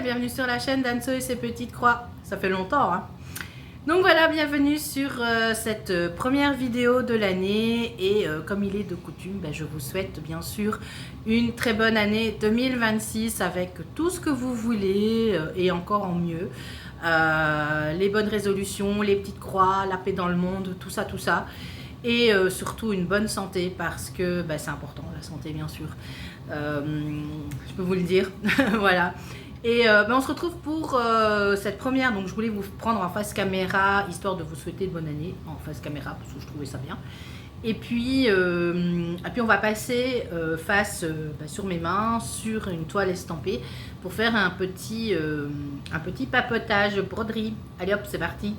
bienvenue sur la chaîne d'Anso et ses petites croix. Ça fait longtemps, hein. Donc voilà, bienvenue sur cette première vidéo de l'année. Et comme il est de coutume, je vous souhaite bien sûr une très bonne année 2026 avec tout ce que vous voulez et encore en mieux. Les bonnes résolutions, les petites croix, la paix dans le monde, tout ça, tout ça. Et surtout une bonne santé parce que c'est important, la santé bien sûr. Je peux vous le dire. Voilà. Et on se retrouve pour cette première. Donc je voulais vous prendre en face caméra histoire de vous souhaiter de bonne année en face caméra parce que je trouvais ça bien. Et puis on va passer sur mes mains sur une toile estampée pour faire un petit papotage broderie. Allez hop, c'est parti.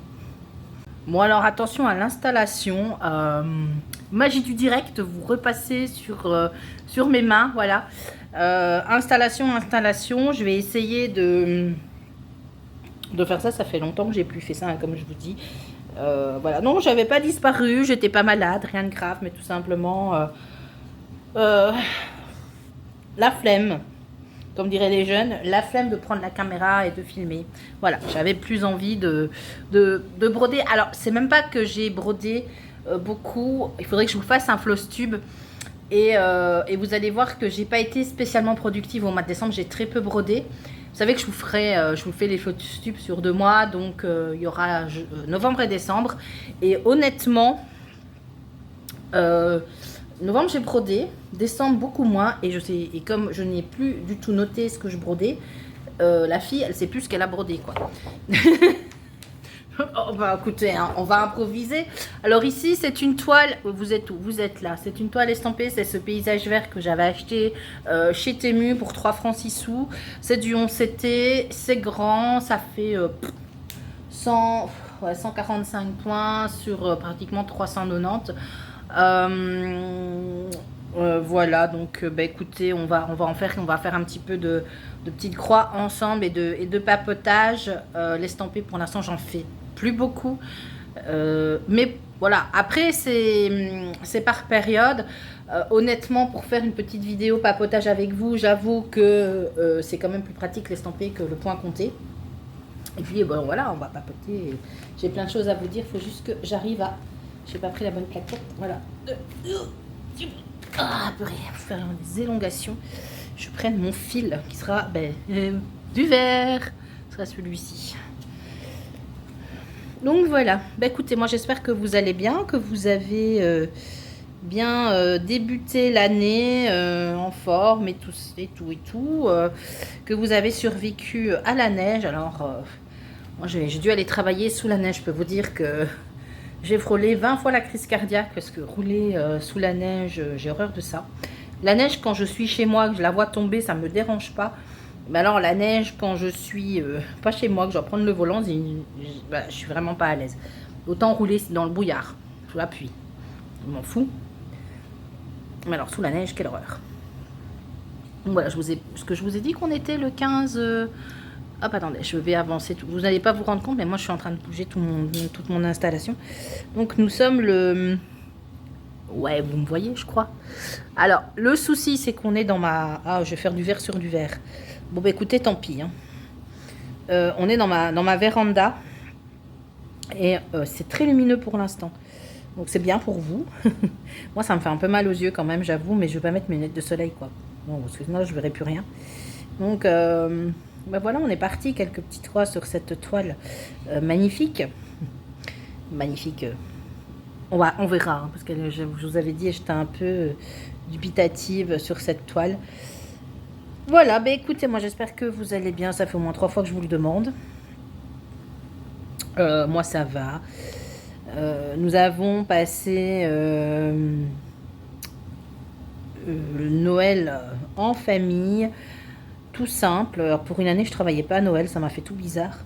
Bon alors attention à l'installation, magie du direct, vous repassez sur mes mains, voilà. Installation, je vais essayer de faire ça, ça fait longtemps que j'ai plus fait ça, hein, comme je vous dis. Voilà, non, j'avais pas disparu, j'étais pas malade, rien de grave, mais tout simplement la flemme. Comme diraient les jeunes, la flemme de prendre la caméra et de filmer. Voilà, j'avais plus envie de broder. Alors, c'est même pas que j'ai brodé beaucoup. Il faudrait que je vous fasse un floss tube. Et vous allez voir que j'ai pas été spécialement productive au mois de décembre. J'ai très peu brodé. Vous savez que je vous fais les floss tubes sur 2 mois. Donc, il y aura novembre et décembre. Et honnêtement... novembre j'ai brodé, décembre beaucoup moins et comme je n'ai plus du tout noté ce que je brodais, la fille elle sait plus ce qu'elle a brodé quoi. Oh, écoutez, hein, on va improviser. Alors ici c'est une toile, vous êtes où? Vous êtes là, c'est une toile estampée, c'est ce paysage vert que j'avais acheté chez Temu pour 3 francs 6 sous. C'est du 11CT, c'est grand, ça fait 145 points sur pratiquement 390. Voilà, donc écoutez, on va faire un petit peu de petites croix ensemble et de papotage. L'estamper pour l'instant j'en fais plus beaucoup, mais voilà, après c'est par période. Honnêtement, pour faire une petite vidéo papotage avec vous, j'avoue que c'est quand même plus pratique l'estamper que le point compté. Et puis voilà, on va papoter. J'ai plein de choses à vous dire, il faut juste que j'arrive à... J'ai pas pris la bonne plaquette, voilà. Pour faire des élongations, je prenne mon fil qui sera du vert, ce sera celui-ci. Donc voilà, écoutez, moi j'espère que vous allez bien, que vous avez bien débuté l'année en forme et tout, que vous avez survécu à la neige. Alors, moi j'ai dû aller travailler sous la neige, je peux vous dire que... J'ai frôlé 20 fois la crise cardiaque parce que rouler sous la neige, j'ai horreur de ça. La neige, quand je suis chez moi, que je la vois tomber, ça ne me dérange pas. Mais alors, la neige, quand je suis pas chez moi, que je dois prendre le volant, je suis vraiment pas à l'aise. Autant rouler dans le brouillard, sous la pluie. Je m'en fous. Mais alors, sous la neige, quelle horreur. Donc voilà, ce que je vous ai dit qu'on était le 15... Hop, attendez, je vais avancer tout. Vous n'allez pas vous rendre compte, mais moi je suis en train de bouger toute mon installation. Donc nous sommes le... Ouais, vous me voyez, je crois. Alors, le souci, c'est qu'on est dans ma... Ah, je vais faire du vert sur du vert. Bon, écoutez, tant pis. Hein. On est dans ma véranda. Et c'est très lumineux pour l'instant. Donc c'est bien pour vous. Moi, ça me fait un peu mal aux yeux quand même, j'avoue. Mais je ne vais pas mettre mes lunettes de soleil, quoi. Bon, parce que sinon, je ne verrai plus rien. Donc... voilà, on est parti, quelques petites croix sur cette toile magnifique. Magnifique. On verra, hein, parce que je vous avais dit, j'étais un peu dubitative sur cette toile. Voilà, écoutez, moi j'espère que vous allez bien. Ça fait au moins 3 fois que je vous le demande. Moi ça va. Nous avons passé le Noël en famille. Tout simple. Alors pour une année je travaillais pas à Noël, ça m'a fait tout bizarre.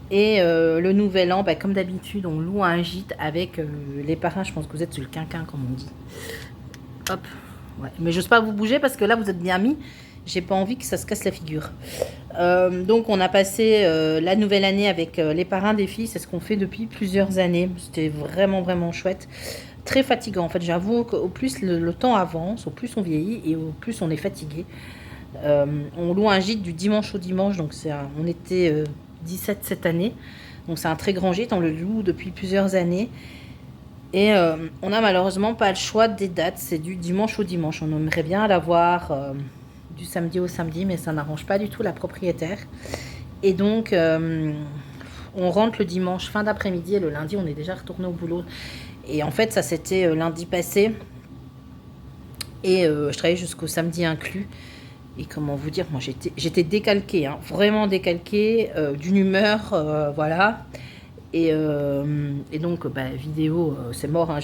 Et le nouvel an, comme d'habitude, on loue un gîte avec les parrains. Je pense que vous êtes sur le quinquin comme on dit. Hop, ouais. Mais j'ose pas vous bouger parce que là vous êtes bien mis. J'ai pas envie que ça se casse la figure. Donc on a passé la nouvelle année avec les parrains des filles. C'est ce qu'on fait depuis plusieurs années. C'était vraiment chouette. Très fatigant en fait. J'avoue qu'au plus le temps avance, au plus on vieillit et au plus on est fatigué. On loue un gîte du dimanche au dimanche, donc on était 17 cette année. Donc c'est un très grand gîte, on le loue depuis plusieurs années. Et on n'a malheureusement pas le choix des dates, c'est du dimanche au dimanche. On aimerait bien l'avoir du samedi au samedi, mais ça n'arrange pas du tout la propriétaire. Et donc, on rentre le dimanche fin d'après-midi et le lundi, on est déjà retourné au boulot. Et en fait, ça c'était lundi passé. Et je travaillais jusqu'au samedi inclus. Et comment vous dire, moi j'étais décalquée, hein, vraiment décalquée, d'une humeur, voilà. Et donc, vidéo, c'est mort. Hein,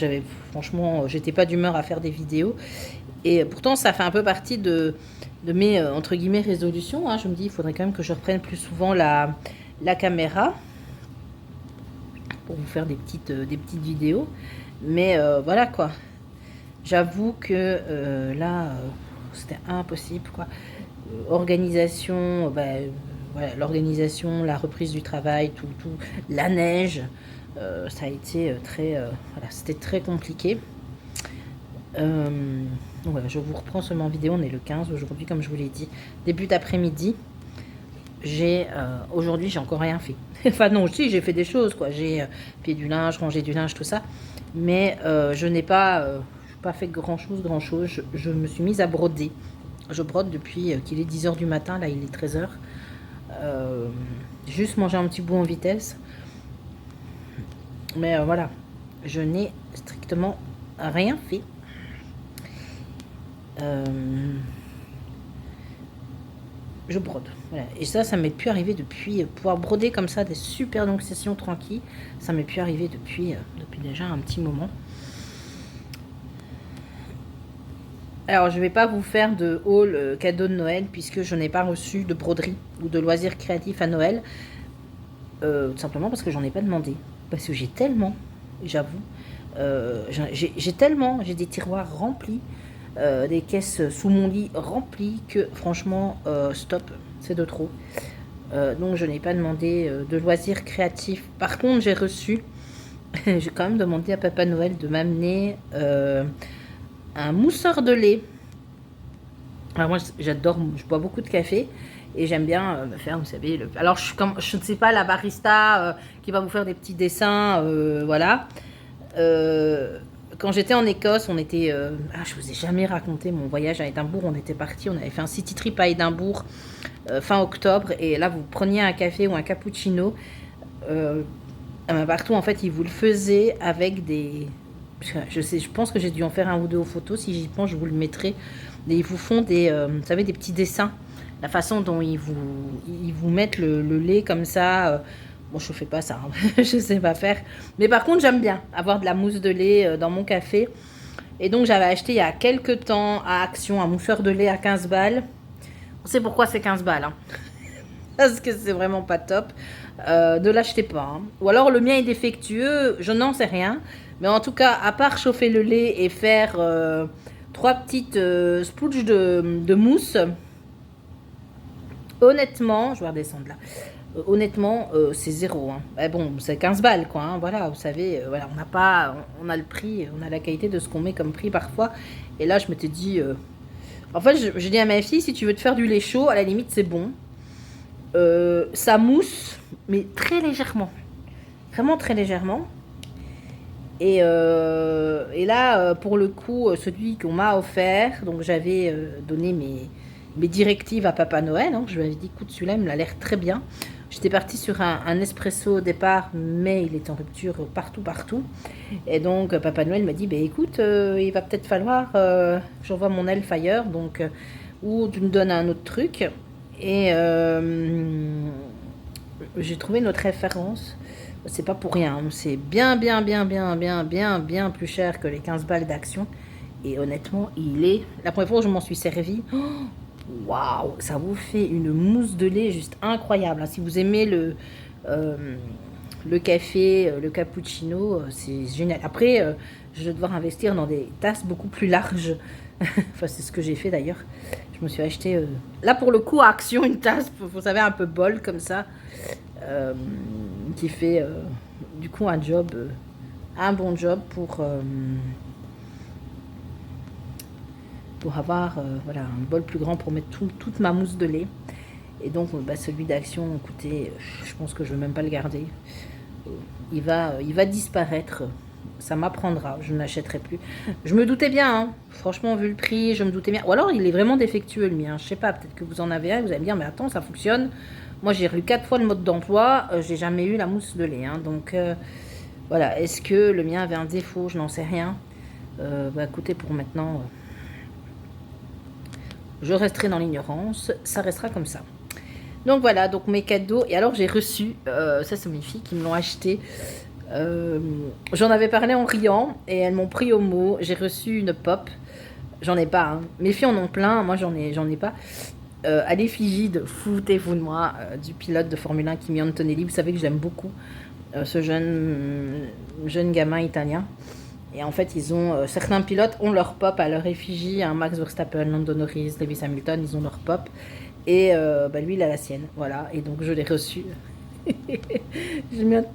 franchement, j'étais pas d'humeur à faire des vidéos. Et pourtant, ça fait un peu partie de mes, entre guillemets, résolutions. Hein. Je me dis, il faudrait quand même que je reprenne plus souvent la caméra pour vous faire des petites vidéos. Mais voilà, quoi. J'avoue que là, c'était impossible, quoi. Organisation, voilà, l'organisation, la reprise du travail, tout, la neige, ça a été voilà, c'était très compliqué. Donc voilà, je vous reprends seulement en vidéo, on est le 15 aujourd'hui, comme je vous l'ai dit, début d'après-midi. Aujourd'hui, j'ai encore rien fait. Enfin non, si, j'ai fait des choses, quoi. J'ai plié du linge, rangé du linge, tout ça. Mais je n'ai pas, fait grand-chose. Je me suis mise à broder. Je brode depuis qu'il est 10h du matin, là il est 13h. Juste manger un petit bout en vitesse. Mais voilà, je n'ai strictement rien fait. Je brode. Voilà. Et ça m'est plus arrivé depuis, pouvoir broder comme ça des super longues sessions tranquilles, ça m'est plus arrivé depuis déjà un petit moment. Alors, je ne vais pas vous faire de haul cadeau de Noël puisque je n'ai pas reçu de broderie ou de loisirs créatifs à Noël. Tout simplement parce que j'en ai pas demandé. Parce que j'ai tellement, j'avoue, j'ai des tiroirs remplis, des caisses sous mon lit remplies que franchement, stop, c'est de trop. Donc, je n'ai pas demandé de loisirs créatifs. Par contre, j'ai reçu, j'ai quand même demandé à Papa Noël de m'amener un mousseur de lait. Alors moi j'adore, je bois beaucoup de café et j'aime bien me faire, vous savez, alors je ne sais pas la barista qui va vous faire des petits dessins, voilà. Quand j'étais en Écosse, on était, je vous ai jamais raconté mon voyage à Édimbourg, on était parti, on avait fait un city trip à Édimbourg fin octobre et là vous preniez un café ou un cappuccino, partout en fait ils vous le faisaient avec des... Je pense que j'ai dû en faire un ou deux aux photos. Si j'y pense, je vous le mettrai. Et ils vous font vous savez, des petits dessins. La façon dont ils vous mettent le lait comme ça. Bon, je fais pas ça. Hein. Je sais pas faire. Mais par contre, j'aime bien avoir de la mousse de lait dans mon café. Et donc, j'avais acheté il y a quelques temps à Action un mousseur de lait à 15 balles. On sait pourquoi c'est 15 balles. Hein. Parce que c'est vraiment pas top. Ne l'achetez pas. Hein. Ou alors, le mien est défectueux. Je n'en sais rien. Mais en tout cas, à part chauffer le lait et faire 3 petites spooges de mousse, honnêtement, je vais redescendre là. Honnêtement, c'est zéro. Hein. Bon, c'est 15 balles, quoi. Hein, voilà, vous savez, voilà, on a le prix, on a la qualité de ce qu'on met comme prix parfois. Et là, je m'étais dit, en fait, je dis à ma fille, si tu veux te faire du lait chaud, à la limite, c'est bon. Ça mousse, mais très légèrement, vraiment très légèrement. Et là, pour le coup, celui qu'on m'a offert, donc j'avais donné mes directives à Papa Noël. Hein, je lui avais dit, écoute, celui-là, il m'a l'air très bien. J'étais partie sur un espresso au départ, mais il était en rupture partout. Et donc, Papa Noël m'a dit, écoute, il va peut-être falloir que j'envoie mon elfe ailleurs, donc, ou tu me donnes un autre truc. Et j'ai trouvé notre référence. C'est pas pour rien, c'est bien plus cher que les 15 balles d'Action. Et honnêtement, la première fois où je m'en suis servi, waouh, ça vous fait une mousse de lait juste incroyable. Si vous aimez le café, le cappuccino, c'est génial. Après, je vais devoir investir dans des tasses beaucoup plus larges. Enfin, c'est ce que j'ai fait d'ailleurs. Je me suis acheté, là pour le coup, à Action, une tasse, vous savez, un peu bol comme ça. Qui fait du coup un bon job pour avoir voilà, un bol plus grand pour mettre toute ma mousse de lait. Et donc bah, celui d'Action, écoutez, je pense que je ne vais même pas le garder. Il va disparaître. Ça m'apprendra, je ne l'achèterai plus. Je me doutais bien, hein. Franchement, vu le prix, je me doutais bien. Ou alors, il est vraiment défectueux, le mien. Je sais pas, peut-être que vous en avez un, vous allez me dire, mais attends, ça fonctionne. Moi, j'ai lu 4 fois le mode d'emploi, j'ai jamais eu la mousse de lait. Hein. Donc, voilà. Est-ce que le mien avait un défaut? Je n'en sais rien. Bah, écoutez, pour maintenant, je resterai dans l'ignorance. Ça restera comme ça. Donc, voilà, donc mes cadeaux. Et alors, j'ai reçu, ça, c'est mes filles qui me l'ont acheté. J'en avais parlé en riant et elles m'ont pris au mot. J'ai reçu une pop. J'en ai pas. Hein. Mes filles en ont plein. Moi, j'en ai pas. À l'effigie de, foutez-vous de moi, du pilote de Formule 1 Kimi Antonelli. Vous savez que j'aime beaucoup ce jeune gamin italien. Et en fait, ils ont certains pilotes ont leur pop à leur effigie. Hein, Max Verstappen, Lando Norris, Lewis Hamilton, ils ont leur pop. Et bah, lui, il a la sienne. Voilà. Et donc, je l'ai reçu.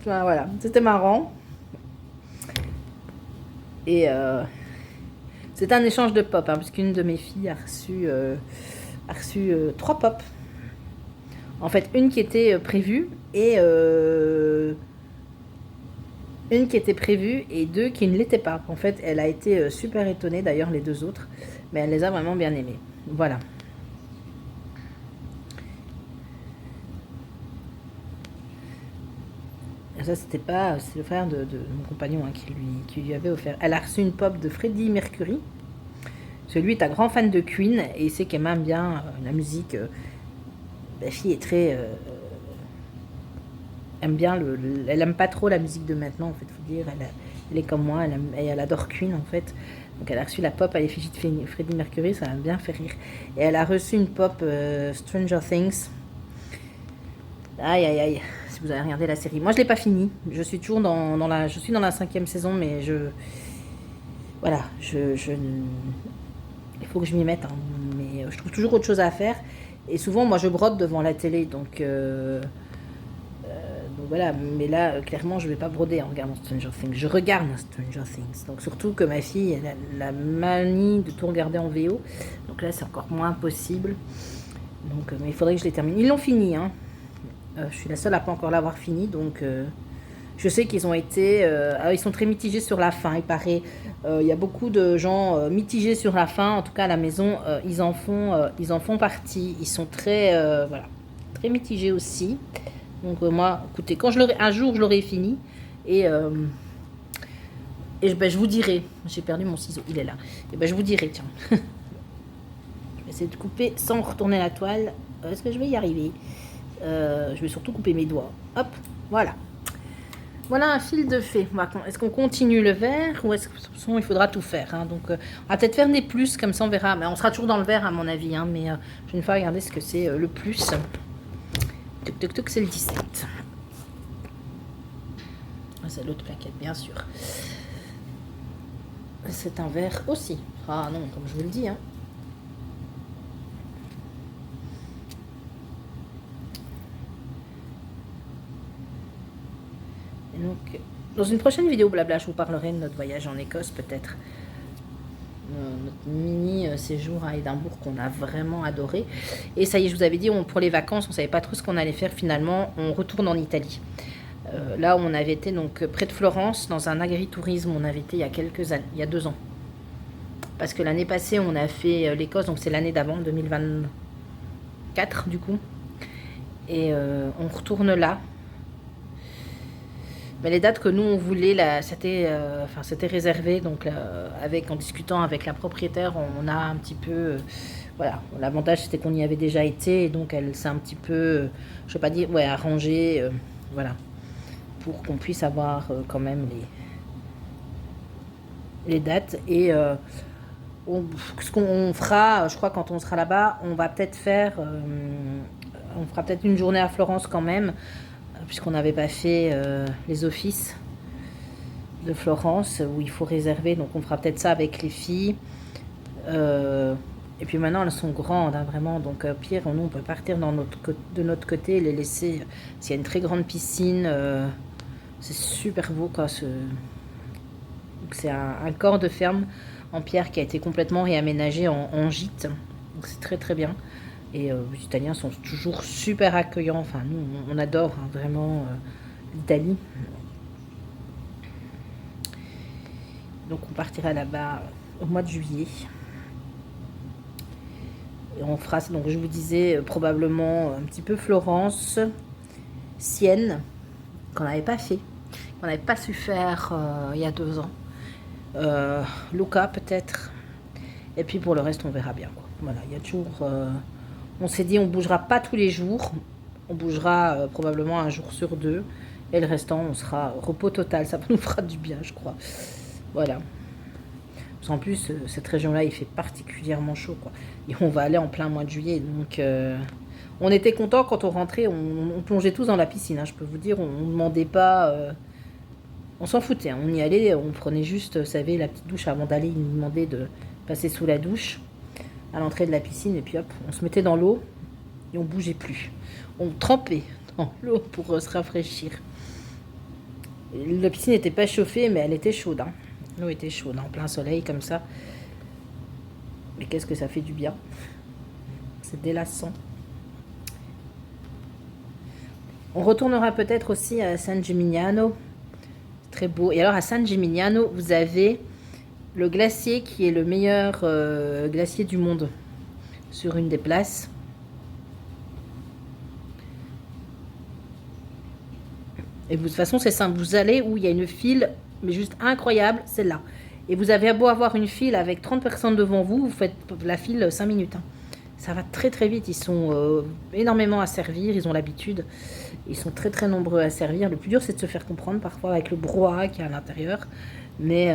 Voilà, c'était marrant. Et c'est un échange de pop, hein, puisqu'une de mes filles a reçu 3 pop. En fait, une qui était prévue et une qui était prévue et 2 qui ne l'étaient pas. En fait, elle a été super étonnée, d'ailleurs les 2 autres, mais elle les a vraiment bien aimées. Voilà. Ça, c'était pas, c'est le frère de mon compagnon hein, qui lui avait offert. Elle a reçu une pop de Freddie Mercury. Celui est un grand fan de Queen et il sait qu'elle aime bien la musique. La fille est très aime bien elle aime pas trop la musique de maintenant en fait, faut dire. Elle est comme moi, elle adore Queen en fait. Donc elle a reçu la pop à l'effigie de Freddie Mercury, ça m'a bien fait rire. Et elle a reçu une pop Stranger Things. Aïe aïe aïe. Si vous avez regardé la série. Moi, je l'ai pas fini. Je suis toujours dans la 5e saison, mais voilà, il faut que je m'y mette. Hein. Mais je trouve toujours autre chose à faire. Et souvent, moi, je brode devant la télé, donc voilà. Mais là, clairement, je vais pas broder en regardant Stranger Things. Je regarde Stranger Things. Donc surtout que ma fille, elle a la manie de tout regarder en VO. Donc là, c'est encore moins possible. Donc, mais il faudrait que je les termine. Ils l'ont fini, hein. Je suis la seule à pas encore l'avoir fini, donc je sais qu'ils ont été... ils sont très mitigés sur la fin, il paraît. Il y a beaucoup de gens mitigés sur la fin, en tout cas à la maison, ils en font partie. Ils sont très, voilà, très mitigés aussi. Donc moi, écoutez, un jour je l'aurai fini, et ben, je vous dirai. J'ai perdu mon ciseau, il est là. Et ben, je vous dirai, tiens. Je vais essayer de couper sans retourner la toile. Est-ce que je vais y arriver? Je vais surtout couper mes doigts. Hop, voilà. Voilà un fil de fée. Est-ce qu'on continue le vert ou est-ce que de toute façon, il faudra tout faire hein. Donc, on va peut-être faire des plus, comme ça on verra. Mais on sera toujours dans le vert à mon avis. Hein, mais je vais une fois regarder ce que c'est le plus. Tuc, tuc, tuc, c'est le 17. C'est l'autre plaquette, bien sûr. C'est un vert aussi. Ah non, comme je vous le dis. Hein. Donc, dans une prochaine vidéo blabla, je vous parlerai de notre voyage en Écosse, peut-être. Notre mini séjour à Édimbourg qu'on a vraiment adoré. Et ça y est, je vous avais dit, pour les vacances, on ne savait pas trop ce qu'on allait faire. Finalement, on retourne en Italie. Là où on avait été donc près de Florence, dans un agritourisme, on avait été il y a quelques années, il y a 2 ans. Parce que l'année passée, on a fait l'Écosse, donc c'est l'année d'avant, 2024 du coup. Et on retourne là. Mais les dates que nous on voulait, c'était réservé, donc en discutant avec la propriétaire, on a un petit peu, voilà, l'avantage c'était qu'on y avait déjà été, et donc elle s'est un petit peu, je vais pas dire, ouais, arrangée, voilà, pour qu'on puisse avoir quand même les dates. Et ce qu'on fera, je crois, quand on sera là-bas, on va peut-être on fera peut-être une journée à Florence quand même, puisqu'on n'avait pas fait les offices de Florence où il faut réserver, donc on fera peut-être ça avec les filles. Et puis maintenant elles sont grandes, hein, vraiment, donc pire, nous on peut partir de notre côté, les laisser, s'il y a une très grande piscine, c'est super beau quoi, Donc c'est un corps de ferme en pierre qui a été complètement réaménagé en gîte. Donc c'est très très bien. Et les Italiens sont toujours super accueillants. Enfin, nous, on adore hein, vraiment l'Italie. Donc on partira là-bas au mois de juillet. Et on fera, donc je vous disais, probablement un petit peu Florence, Sienne, qu'on n'avait pas fait, qu'on n'avait pas su faire il y a 2 ans. Lucca peut-être. Et puis pour le reste, on verra bien. Quoi. Voilà, il y a toujours... on s'est dit, on bougera pas tous les jours. On bougera probablement un jour sur 2. Et le restant, on sera repos total. Ça nous fera du bien, je crois. Voilà. En plus, cette région-là, il fait particulièrement chaud, quoi. Et on va aller en plein mois de juillet. Donc, on était contents quand on rentrait. On plongeait tous dans la piscine, hein, je peux vous dire. On ne demandait pas... on s'en foutait. Hein, on y allait, on prenait juste, vous savez, la petite douche avant d'aller. Ils nous demandaient de passer sous la douche à l'entrée de la piscine. Et puis, hop, on se mettait dans l'eau et on bougeait plus. On trempait dans l'eau pour se rafraîchir. La piscine n'était pas chauffée, mais elle était chaude, hein. L'eau était chaude, en plein soleil, comme ça. Mais qu'est-ce que ça fait du bien. C'est délassant. On retournera peut-être aussi à San Gimignano. Très beau. Et alors, à San Gimignano, vous avez le glacier qui est le meilleur glacier du monde. Sur une des places. Et de toute façon, c'est simple. Vous allez où il y a une file... mais juste incroyable, c'est là. Et vous avez beau avoir une file avec 30 personnes devant vous, vous faites la file 5 minutes. Hein. Ça va très très vite, ils sont énormément à servir, ils ont l'habitude. Ils sont très très nombreux à servir. Le plus dur, c'est de se faire comprendre parfois avec le brouhaha qu'il y a à l'intérieur. Mais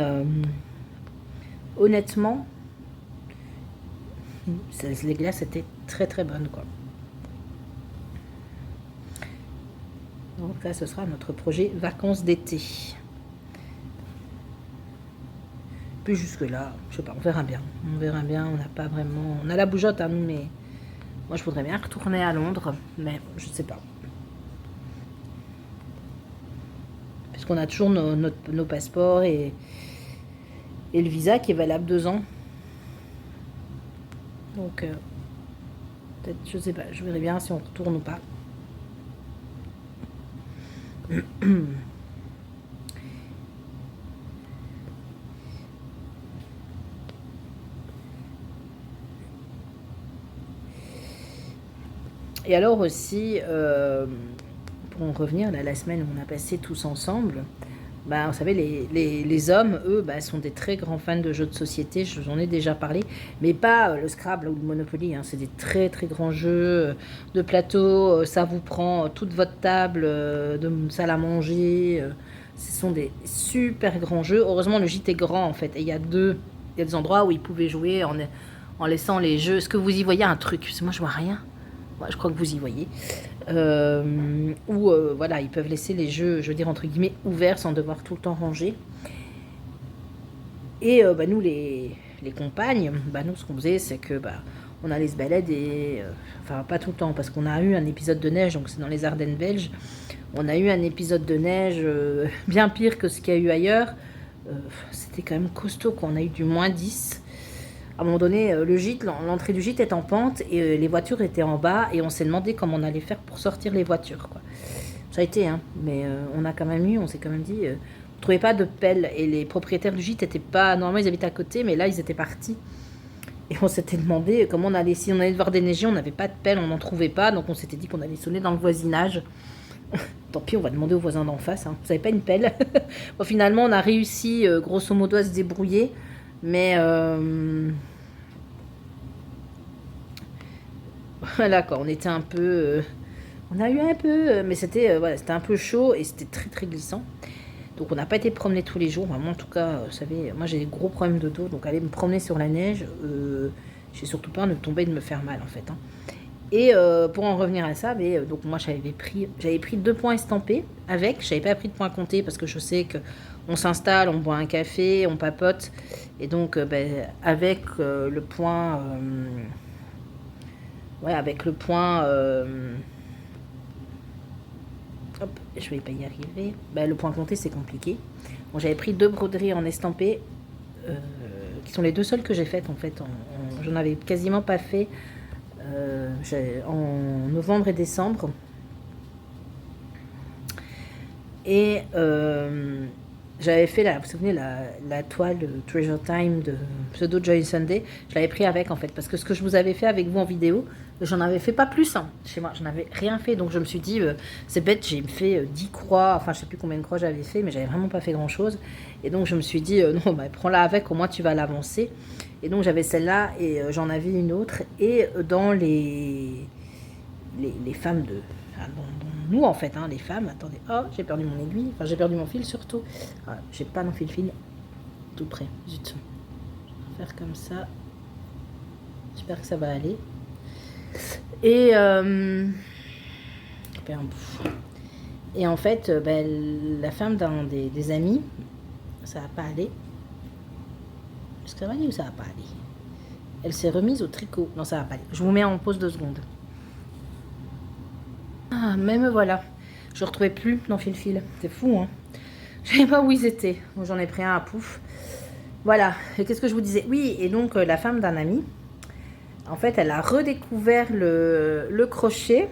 honnêtement, les glaces étaient très très bonnes, quoi. Donc là, ce sera notre projet vacances d'été. Puis jusque là, je sais pas, on verra bien. On verra bien, on n'a pas vraiment... On a la bougeotte, hein, nous, mais... Moi, je voudrais bien retourner à Londres, mais je sais pas. Parce qu'on a toujours nos passeports et le visa qui est valable 2 ans. Donc, peut-être, je sais pas, je verrai bien si on retourne ou pas. Et alors aussi, pour en revenir, là, la semaine où on a passé tous ensemble, bah, vous savez, les hommes, eux, bah, sont des très grands fans de jeux de société, j'en ai déjà parlé, mais pas le Scrabble ou le Monopoly, hein, c'est des très très grands jeux de plateau, ça vous prend toute votre table de salle à manger, ce sont des super grands jeux. Heureusement, le gîte est grand en fait, et il y a des endroits où ils pouvaient jouer en laissant les jeux. Est-ce que vous y voyez un truc? Parce que moi, je vois rien. Ouais, je crois que vous y voyez. Où voilà, ils peuvent laisser les jeux, je veux dire entre guillemets, ouverts sans devoir tout le temps ranger. Et bah, nous, les compagnes, bah, nous, ce qu'on faisait, c'est que bah, on allait se balader, enfin pas tout le temps, parce qu'on a eu un épisode de neige, donc c'est dans les Ardennes belges. On a eu un épisode de neige bien pire que ce qu'il y a eu ailleurs. C'était quand même costaud, quoi. On a eu du -10. À un moment donné, le gîte, l'entrée du gîte est en pente et les voitures étaient en bas et on s'est demandé comment on allait faire pour sortir les voitures, quoi. Ça a été, hein, mais on a quand même eu, on s'est quand même dit, on ne trouvait pas de pelle et les propriétaires du gîte n'étaient pas, normalement ils habitaient à côté, mais là ils étaient partis. Et on s'était demandé comment on allait, si on allait devoir déneiger, on n'avait pas de pelle, on n'en trouvait pas, donc on s'était dit qu'on allait sonner dans le voisinage. Tant pis, on va demander aux voisins d'en face, hein. Vous n'avez pas une pelle? Bon, finalement, on a réussi, grosso modo, à se débrouiller, mais... voilà quoi, on était un peu... on a eu un peu... mais c'était voilà, c'était un peu chaud et c'était très très glissant. Donc on n'a pas été promener tous les jours. Moi en tout cas, vous savez, moi j'ai des gros problèmes de dos. Donc aller me promener sur la neige, j'ai surtout peur de tomber et de me faire mal en fait. Hein. Et pour en revenir à ça, mais, donc moi j'avais pris 2 points estampés avec. J'avais pas pris de points comptés parce que je sais que on s'installe, on boit un café, on papote. Et donc avec le point... ouais, avec le point... hop, je vais pas y arriver. Bah, le point compté, c'est compliqué. Bon, j'avais pris 2 broderies en estampé, qui sont les 2 seules que j'ai faites en fait. J'en avais quasiment pas fait en novembre et décembre. Et j'avais fait, vous vous souvenez, la toile Treasure Time de Pseudo Joy Sunday. Je l'avais pris avec en fait, parce que ce que je vous avais fait avec vous en vidéo, j'en avais fait pas plus chez moi, j'en avais rien fait. Donc je me suis dit, c'est bête, j'ai fait 10 croix, enfin je sais plus combien de croix j'avais fait, mais j'avais vraiment pas fait grand chose. Et donc je me suis dit, non, bah, prends-la avec, au moins tu vas l'avancer. Et donc j'avais celle-là et j'en avais une autre. Et dans les femmes de... Dans nous en fait, hein, les femmes, attendez, oh j'ai perdu mon aiguille, enfin j'ai perdu mon fil surtout. Ah, j'ai pas non fil tout près, zut. Je vais faire comme ça. J'espère que ça va aller. Et et en fait, la femme d'un des amis, ça va pas aller. Est-ce que ça va aller ou ça va pas aller? Elle s'est remise au tricot. Non, ça va pas aller. Je vous mets en pause 2 secondes. Ah, même voilà. Je ne retrouvais plus dans fil. C'est fou, hein. Je ne savais pas où ils étaient. Bon, j'en ai pris un à pouf. Voilà. Et qu'est-ce que je vous disais? Oui, et donc la femme d'un ami, en fait, elle a redécouvert le crochet.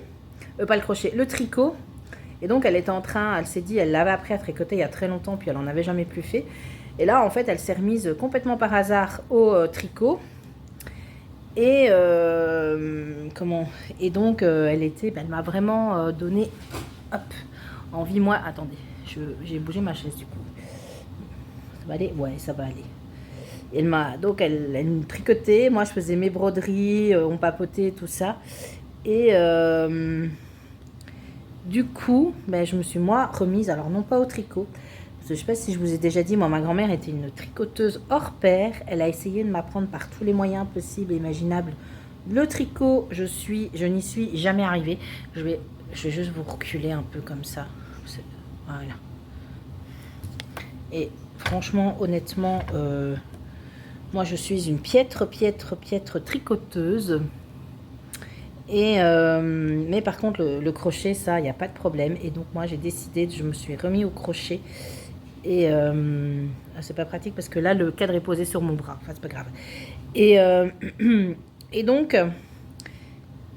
Pas le crochet, le tricot. Et donc, elle était en train, elle s'est dit, elle l'avait appris à tricoter il y a très longtemps, puis elle n'en avait jamais plus fait. Et là, en fait, elle s'est remise complètement par hasard au tricot. Et et donc elle m'a vraiment donné envie. Moi, attendez, j'ai bougé ma chaise du coup. Ça va aller? Ouais, ça va aller. Elle me tricotait, moi je faisais mes broderies, on papotait tout ça. Et du coup, je me suis moi remise, alors non pas au tricot. Je ne sais pas si je vous ai déjà dit, moi ma grand-mère était une tricoteuse hors pair. Elle a essayé de m'apprendre par tous les moyens possibles et imaginables le tricot. Je n'y suis jamais arrivée. Je vais juste vous reculer un peu comme ça. Voilà. Et franchement, honnêtement, moi je suis une piètre tricoteuse. Et mais par contre le crochet, ça, il n'y a pas de problème. Et donc moi j'ai décidé, je me suis remis au crochet. Et c'est pas pratique parce que là le cadre est posé sur mon bras, enfin c'est pas grave. Et et donc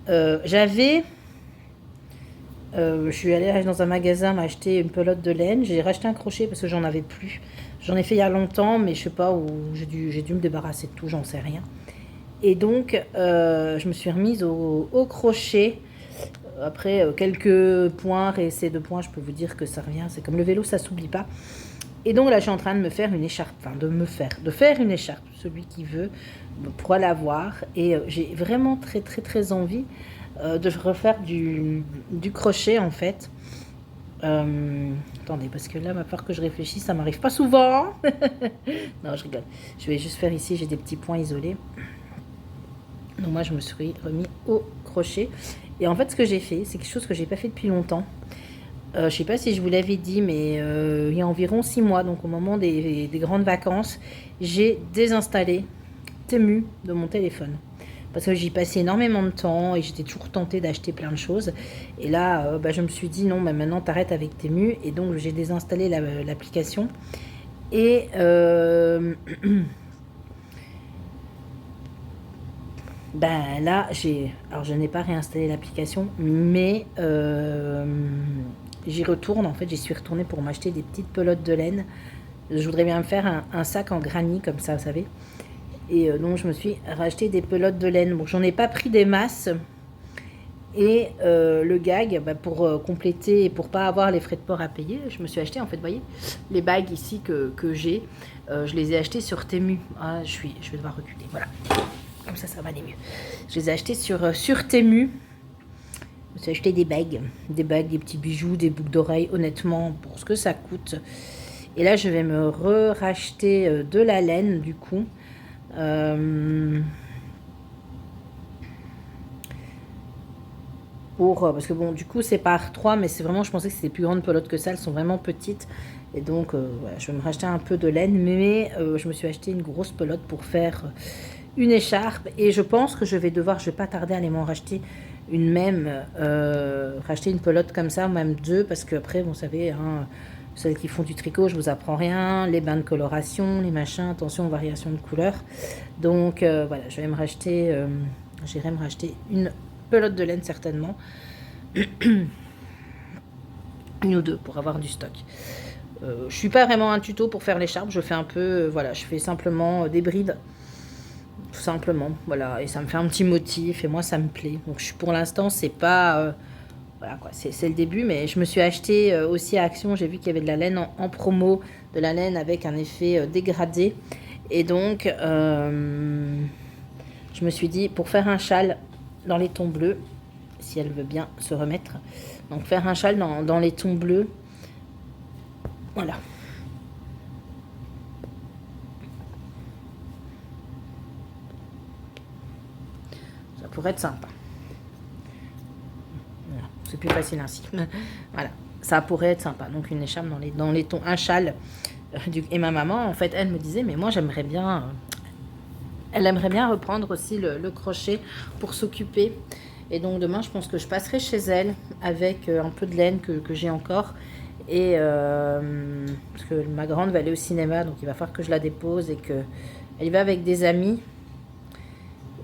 je suis allée dans un magasin m'acheter une pelote de laine. J'ai racheté un crochet parce que j'en avais plus. J'en ai fait il y a longtemps, mais je sais pas où j'ai dû me débarrasser de tout, j'en sais rien. Et donc je me suis remise au crochet. Après quelques points, réessais de points, je peux vous dire que ça revient. C'est comme le vélo, ça s'oublie pas. Et donc là, je suis en train de me faire une écharpe, enfin de faire une écharpe. Celui qui veut pourra l'avoir. Et j'ai vraiment très envie de refaire du crochet en fait. Attendez, parce que là, il va falloir que je réfléchisse, ça m'arrive pas souvent. Non, je rigole. Je vais juste faire ici, j'ai des petits points isolés. Donc moi, je me suis remis au crochet. Et en fait, ce que j'ai fait, c'est quelque chose que j'ai pas fait depuis longtemps. Je sais pas si je vous l'avais dit, mais il y a environ 6 mois, donc au moment des grandes vacances, j'ai désinstallé Temu de mon téléphone. Parce que j'y passais énormément de temps et j'étais toujours tentée d'acheter plein de choses. Et là, je me suis dit non, maintenant t'arrêtes avec Temu. Et donc j'ai désinstallé l'application. Et là, alors je n'ai pas réinstallé l'application, mais j'y retourne. En fait, j'y suis retournée pour m'acheter des petites pelotes de laine. Je voudrais bien me faire un sac en granny comme ça, vous savez. Et donc, je me suis racheté des pelotes de laine. Bon, j'en ai pas pris des masses. Et le gag, pour compléter et pour pas avoir les frais de port à payer, je me suis acheté, en fait, vous voyez, les bagues ici que j'ai. Je les ai achetées sur Temu. Ah, je vais devoir reculer, voilà. Comme ça va aller mieux. Je les ai achetées sur Temu. Je me suis acheté des bagues, des petits bijoux, des boucles d'oreilles, honnêtement, pour ce que ça coûte. Et là, je vais me racheter de la laine, du coup. Parce que bon, du coup, c'est par 3, mais c'est vraiment, je pensais que c'était plus grandes pelotes que ça. Elles sont vraiment petites. Et donc, voilà, je vais me racheter un peu de laine. Mais je me suis acheté une grosse pelote pour faire une écharpe. Et je pense que je vais pas tarder à aller m'en racheter une même. Racheter une pelote comme ça, même 2. Parce qu'après, vous savez, hein, celles qui font du tricot, je vous apprends rien. Les bains de coloration, les machins, attention aux variations de couleurs. Donc voilà, je vais me racheter, j'irai me racheter une pelote de laine certainement. Une ou deux pour avoir du stock. Je suis pas vraiment un tuto pour faire l'écharpe, je fais un peu, voilà, je fais simplement des brides. Tout simplement, voilà, et ça me fait un petit motif et moi ça me plaît. Donc pour l'instant c'est pas... voilà quoi, c'est le début, mais je me suis acheté aussi à Action, j'ai vu qu'il y avait de la laine en promo, de la laine avec un effet dégradé. Et donc, je me suis dit, pour faire un châle dans les tons bleus, si elle veut bien se remettre, donc faire un châle dans les tons bleus, voilà. Ça pourrait être sympa. C'est plus facile ainsi. Voilà, ça pourrait être sympa. Donc une écharpe dans les tons, un châle. Et ma maman, en fait, elle me disait, mais moi j'aimerais bien... elle aimerait bien reprendre aussi le crochet pour s'occuper. Et donc demain, je pense que je passerai chez elle avec un peu de laine que j'ai encore. Et parce que ma grande va aller au cinéma, donc il va falloir que je la dépose et qu'elle y va avec des amis.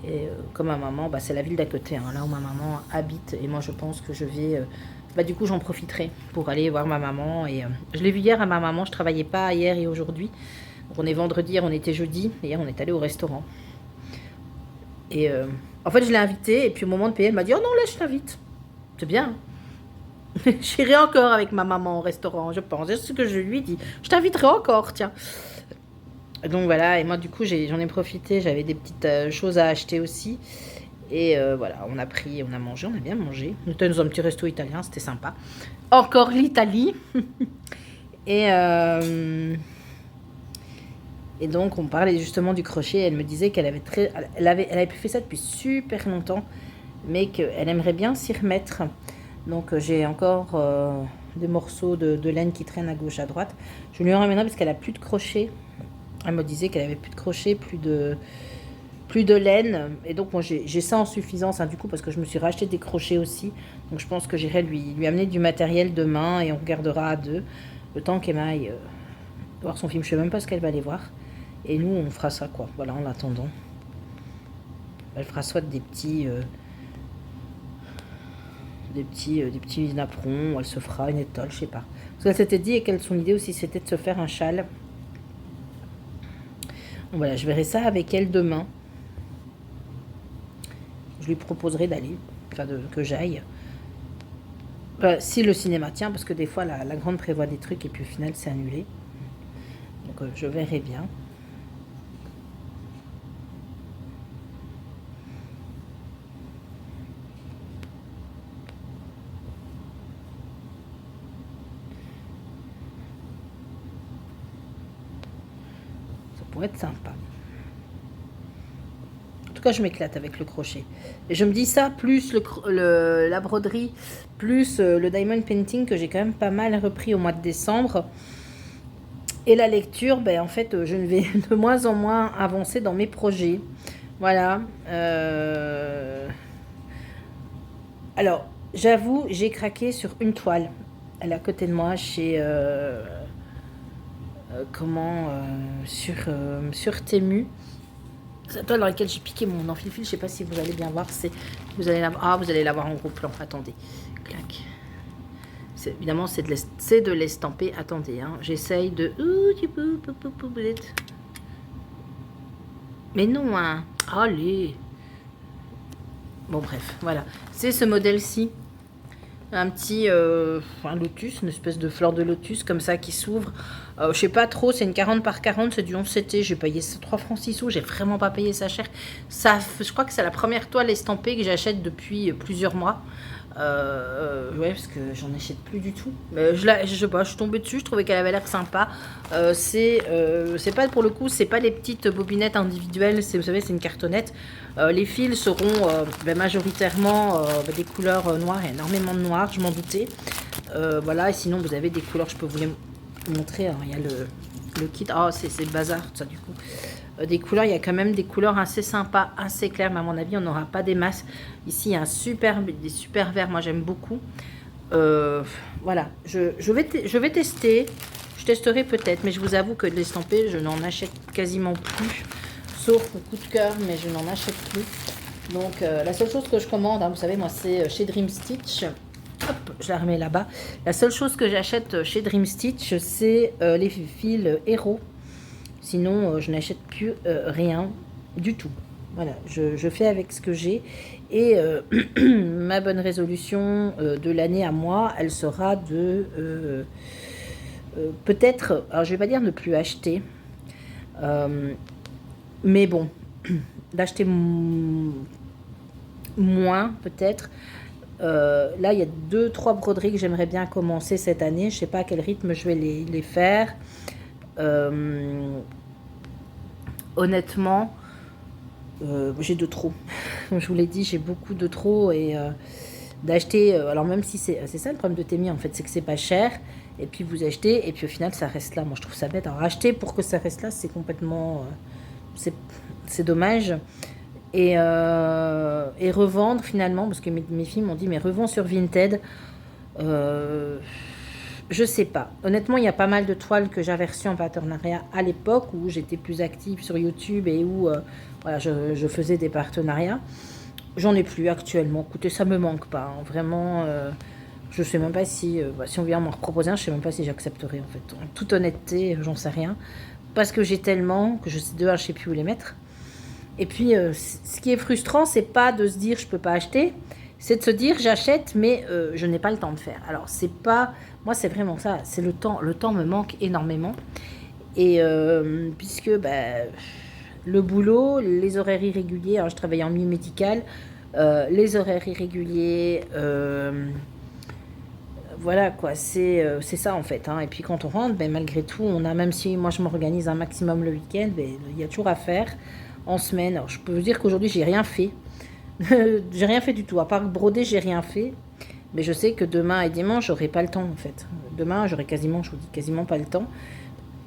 Et comme ma maman, bah, c'est la ville d'à côté, hein, là où ma maman habite. Et moi, je pense que je vais... bah, du coup, j'en profiterai pour aller voir ma maman. Et je l'ai vu hier à ma maman, je travaillais pas hier et aujourd'hui. Donc, on est vendredi, hier on était jeudi. Et hier, on est allé au restaurant. Et en fait, je l'ai invitée. Et puis, au moment de payer, elle m'a dit, oh non, là, je t'invite. C'est bien. J'irai encore avec ma maman au restaurant, je pense. C'est ce que je lui dis. Je t'inviterai encore, tiens. Donc voilà, et moi du coup j'en ai profité, j'avais des petites choses à acheter aussi. Et voilà, on a pris, on a mangé, on a bien mangé. On était dans un petit resto italien, c'était sympa. Encore l'Italie. et donc on parlait justement du crochet, elle me disait qu'elle avait elle avait fait ça depuis super longtemps, mais qu'elle aimerait bien s'y remettre. Donc j'ai encore des morceaux de laine qui traînent à gauche, à droite. Je lui en ramènerai parce qu'elle a plus de crochet. Elle me disait qu'elle avait plus de crochet, plus de laine. Et donc, moi, j'ai ça en suffisance, hein, du coup, parce que je me suis racheté des crochets aussi. Donc, je pense que j'irai lui amener du matériel demain et on regardera à deux. Le temps qu'Emma aille voir son film. Je ne sais même pas ce qu'elle va aller voir. Et nous, on fera ça, quoi. Voilà, en l'attendant. Elle fera soit des petits napperons, ou elle se fera une étole, je sais pas. Parce qu'elle s'était dit, et son idée aussi, c'était de se faire un châle. Donc voilà, je verrai ça avec elle demain. Je lui proposerai d'aller, enfin que j'aille. Si le cinéma tient, parce que des fois la grande prévoit des trucs et puis au final c'est annulé. Donc je verrai bien. Ça pourrait être sympa. En tout cas, je m'éclate avec le crochet. Et je me dis ça, plus la broderie, plus le diamond painting que j'ai quand même pas mal repris au mois de décembre. Et la lecture, ben, en fait, je ne vais de moins en moins avancer dans mes projets. Voilà. Alors, j'avoue, j'ai craqué sur une toile. Elle est à côté de moi, chez... sur Temu. C'est la toile dans laquelle j'ai piqué mon enfilefil. Je sais pas si vous allez bien voir. Vous allez la voir en gros plan. Attendez. Clac. Évidemment, c'est de l'estamper. Attendez, hein. J'essaye de... Mais non, hein. Allez. Bon, bref, voilà. C'est ce modèle-ci. Un petit un lotus, une espèce de fleur de lotus comme ça qui s'ouvre. Je sais pas trop, c'est une 40 par 40, c'est du 11CT. J'ai payé 3 francs 6 sous, j'ai vraiment pas payé ça cher. Je crois que c'est la première toile estampée que j'achète depuis plusieurs mois. Ouais, parce que j'en achète plus du tout. Je sais pas, je suis tombée dessus, je trouvais qu'elle avait l'air sympa. C'est pas pour le coup, c'est pas les petites bobinettes individuelles, vous savez, c'est une cartonnette. Les fils seront majoritairement des couleurs noires, énormément de noir, je m'en doutais. Voilà, et sinon vous avez des couleurs, je peux vous les montrer. Alors, il y a le kit, c'est le bazar, tout ça du coup. Des couleurs, il y a quand même des couleurs assez sympas, assez claires, mais à mon avis, on n'aura pas des masses. Ici, il y a des super verts, moi j'aime beaucoup. Voilà, je vais tester. Je testerai peut-être, mais je vous avoue que de l'estampé, je n'en achète quasiment plus. Sauf au coup de cœur, mais je n'en achète plus. Donc, la seule chose que je commande, hein, vous savez, moi, c'est chez Dream Stitch. Hop, je la remets là-bas. La seule chose que j'achète chez Dream Stitch, c'est les fils Hero. Sinon, je n'achète plus rien du tout. Voilà, je fais avec ce que j'ai. Et ma bonne résolution de l'année à moi, elle sera de peut-être, alors je vais pas dire ne plus acheter, mais bon, d'acheter moins peut-être. Là, il y a 2-3 broderies que j'aimerais bien commencer cette année. Je sais pas à quel rythme je vais les faire. Honnêtement, j'ai de trop. Comme je vous l'ai dit, j'ai beaucoup de trop et d'acheter. Alors même si c'est ça le problème de Temu en fait, c'est que c'est pas cher. Et puis vous achetez et puis au final ça reste là. Moi je trouve ça bête. Alors acheter pour que ça reste là, c'est complètement, c'est dommage. Et revendre finalement, parce que mes filles m'ont dit mais revends sur Vinted. Je sais pas. Honnêtement, il y a pas mal de toiles que j'avais reçues en partenariat à l'époque où j'étais plus active sur YouTube et où voilà, je faisais des partenariats. J'en ai plus actuellement. Écoutez, ça me manque pas. Hein. Vraiment, je sais même pas si, si on vient m'en proposer un, je sais même pas si j'accepterai en fait. En toute honnêteté, j'en sais rien. Parce que j'ai tellement que je sais plus où les mettre. Et puis, ce qui est frustrant, c'est pas de se dire je peux pas acheter, c'est de se dire j'achète, mais je n'ai pas le temps de faire. Alors, c'est pas. Moi, c'est vraiment ça. C'est le temps. Le temps me manque énormément. Et puisque le boulot, les horaires irréguliers, alors je travaille en milieu médical, les horaires irréguliers, voilà quoi, c'est ça en fait. Hein. Et puis quand on rentre, malgré tout, on a, même si moi je m'organise un maximum le week-end, il y a toujours à faire en semaine. Alors je peux vous dire qu'aujourd'hui, j'ai rien fait. J'ai rien fait du tout. À part broder, j'ai rien fait. Mais je sais que demain et dimanche, j'aurai pas le temps en fait. Demain, j'aurai quasiment, je vous dis, quasiment pas le temps.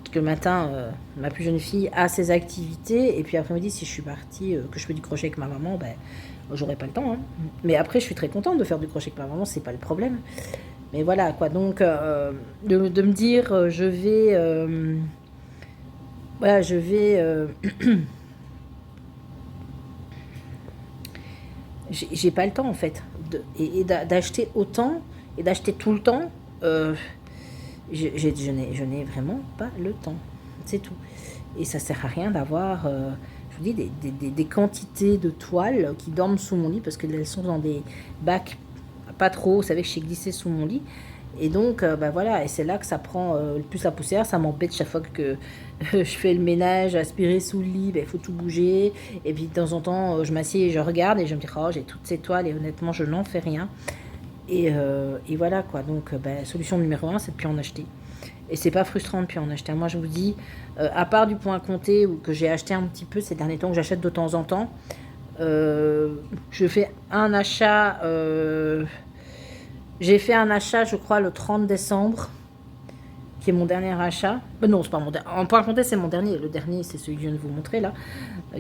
Parce que le matin, ma plus jeune fille a ses activités. Et puis après-midi, si je suis partie, que je fais du crochet avec ma maman, j'aurai pas le temps. Hein. Mais après, je suis très contente de faire du crochet avec ma maman, c'est pas le problème. Mais voilà quoi. Donc, de me dire, je vais. Voilà, je vais. J'ai pas le temps en fait et d'acheter autant et d'acheter tout le temps, je n'ai vraiment pas le temps, c'est tout. Et ça sert à rien d'avoir, je vous dis, des quantités de toiles qui dorment sous mon lit parce qu'elles sont dans des bacs pas trop, vous savez que j'ai glissé sous mon lit. Et donc, voilà, et c'est là que ça prend le plus la poussière. Ça m'embête chaque fois que je fais le ménage, aspirer sous le lit, il faut tout bouger. Et puis de temps en temps, je m'assieds et je regarde et je me dis, oh, j'ai toutes ces toiles et honnêtement, je n'en fais rien. Et voilà quoi. Donc, solution numéro 1, c'est de plus en acheter. Et c'est pas frustrant de plus en acheter. Moi, je vous dis, à part du point compté ou que j'ai acheté un petit peu ces derniers temps, que j'achète de temps en temps, je fais un achat. J'ai fait un achat, je crois, le 30 décembre, qui est mon dernier achat. Non, c'est pas mon dernier. En point compté, c'est mon dernier. Le dernier, c'est celui que je viens de vous montrer, là,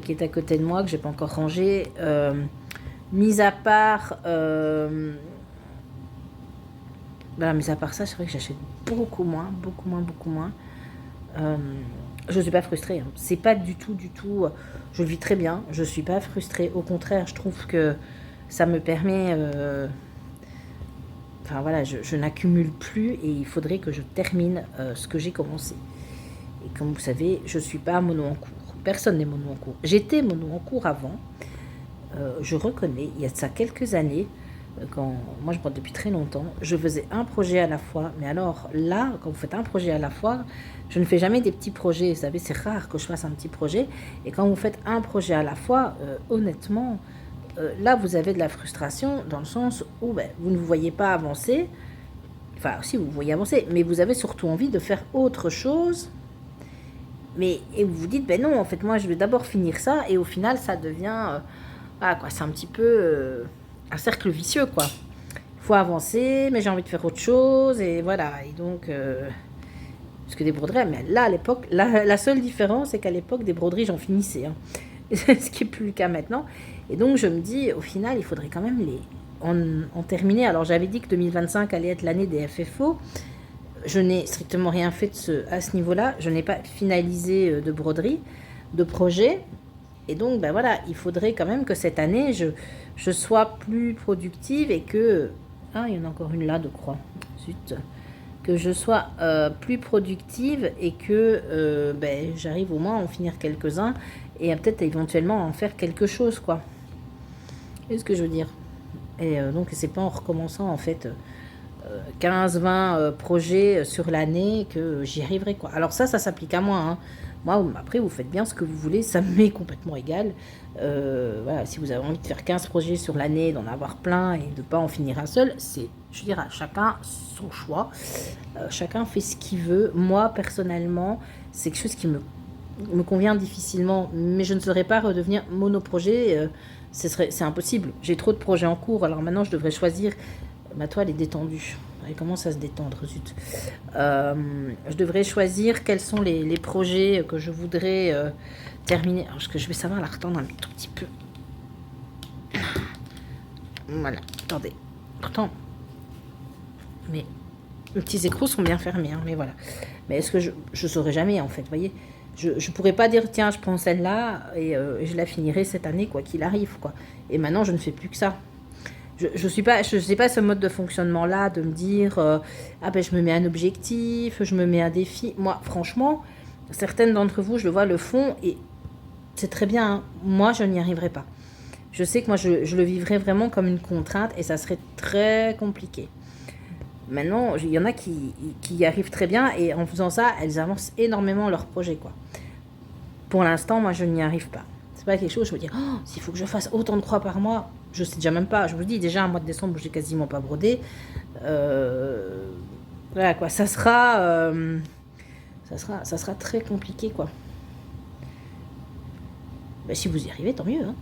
qui est à côté de moi, que j'ai pas encore rangé. Mis à part... mis à part ça, c'est vrai que j'achète beaucoup moins. Je ne suis pas frustrée. Hein. C'est pas du tout... Je le vis très bien. Je ne suis pas frustrée. Au contraire, je trouve que ça me permet... Enfin voilà, je n'accumule plus et il faudrait que je termine ce que j'ai commencé. Et comme vous savez, je ne suis pas mono en cours. Personne n'est mono en cours. J'étais mono en cours avant. Je reconnais, il y a de ça quelques années, quand moi je brode depuis très longtemps, je faisais un projet à la fois. Mais alors là, quand vous faites un projet à la fois, je ne fais jamais des petits projets. Vous savez, c'est rare que je fasse un petit projet. Et quand vous faites un projet à la fois, honnêtement... là, vous avez de la frustration dans le sens où vous ne vous voyez pas avancer. Enfin, si vous voyez avancer, mais vous avez surtout envie de faire autre chose. Et vous vous dites, non, en fait, moi, je vais d'abord finir ça. Et au final, ça devient... voilà, quoi, c'est un petit peu un cercle vicieux, quoi. Il faut avancer, mais j'ai envie de faire autre chose. Et voilà, et donc... parce que des broderies, mais là, à l'époque, la seule différence, c'est qu'à l'époque, des broderies, j'en finissais. Hein. Ce qui n'est plus le cas maintenant. Et donc, je me dis, au final, il faudrait quand même en terminer. Alors j'avais dit que 2025 allait être l'année des FFO. Je n'ai strictement rien fait à ce niveau-là. Je n'ai pas finalisé de broderie, de projet. Et donc, ben voilà, il faudrait quand même que cette année, je sois plus productive et que... Ah, il y en a encore une là de croix. Zut. Que je sois plus productive et que ben, j'arrive au moins à en finir quelques-uns et peut-être éventuellement en faire quelque chose, quoi. C'est ce que je veux dire. Et donc, c'est pas en recommençant, en fait, 15-20 projets sur l'année que j'y arriverai, quoi. Alors ça s'applique à moi, hein. Moi, après, vous faites bien ce que vous voulez, ça m'est complètement égal. Voilà, si vous avez envie de faire 15 projets sur l'année, d'en avoir plein et de ne pas en finir un seul, c'est, je dirais, chacun son choix. Chacun fait ce qu'il veut. Moi, personnellement, c'est quelque chose qui me convient difficilement, mais je ne saurais pas redevenir monoprojet. C'est impossible. J'ai trop de projets en cours, alors maintenant, je devrais choisir. Ma toile est détendue. Elle commence à se détendre, zut. Je devrais choisir quels sont les projets que je voudrais terminer. Alors, je vais savoir la retendre un tout petit peu. Voilà, attendez. Pourtant, mes petits écrous sont bien fermés, hein, mais voilà. Mais est-ce que je ne saurais jamais, en fait, vous voyez. Je ne pourrais pas dire, tiens, je prends celle-là et je la finirai cette année, quoi qu'il arrive, quoi. Et maintenant, je ne fais plus que ça. Je sais pas ce mode de fonctionnement là de me dire ah ben je me mets un objectif, je me mets un défi. Moi franchement, certaines d'entre vous je le vois le font et c'est très bien, hein. Moi je n'y arriverai pas. Je sais que moi je le vivrais vraiment comme une contrainte et ça serait très compliqué. Maintenant il y en a qui y arrivent très bien et en faisant ça elles avancent énormément leur projet, quoi. Pour l'instant moi je n'y arrive pas. C'est pas quelque chose, je me dis, oh, s'il faut que je fasse autant de croix par mois, je sais déjà même pas. Je vous dis, déjà, un mois de décembre, j'ai quasiment pas brodé. Voilà, quoi. Ça sera très compliqué, quoi. Ben, si vous y arrivez, tant mieux, hein.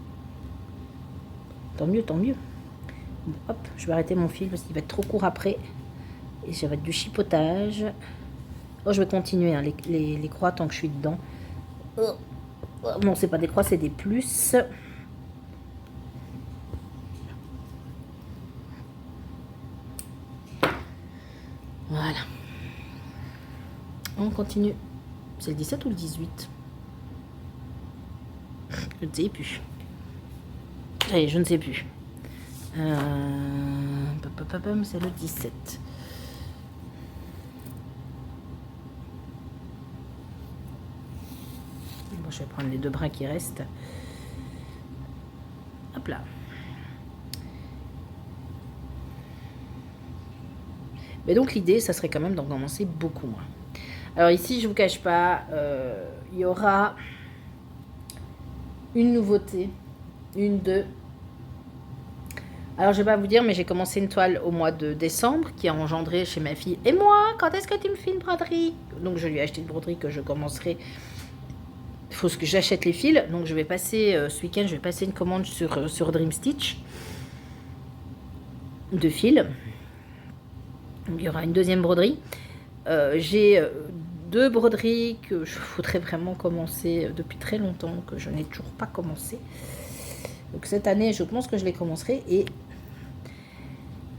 Tant mieux, tant mieux. Bon, hop, je vais arrêter mon fil parce qu'il va être trop court après. Et ça va être du chipotage. Oh, je vais continuer, hein, les croix tant que je suis dedans. Oh. Non, c'est pas des croix, c'est des plus. Voilà. On continue. C'est le 17 ou le 18? Je ne sais plus. Allez, je ne sais plus. C'est le 17. Bon, je vais prendre les deux bras qui restent. Hop là. Mais donc l'idée, ça serait quand même d'en commencer beaucoup moins. Alors ici, je ne vous cache pas, il y aura une nouveauté, deux. Alors je ne vais pas vous dire, mais j'ai commencé une toile au mois de décembre qui a engendré chez ma fille. Et moi, quand est-ce que tu me fais une broderie? Donc je lui ai acheté une broderie que je commencerai. Il faut que j'achète les fils. Donc je vais passer, ce week-end, je vais passer une commande sur Dream Stitch de fils. Il y aura une deuxième broderie. J'ai deux broderies que je voudrais vraiment commencer depuis très longtemps, que je n'ai toujours pas commencé. Donc cette année, je pense que je les commencerai.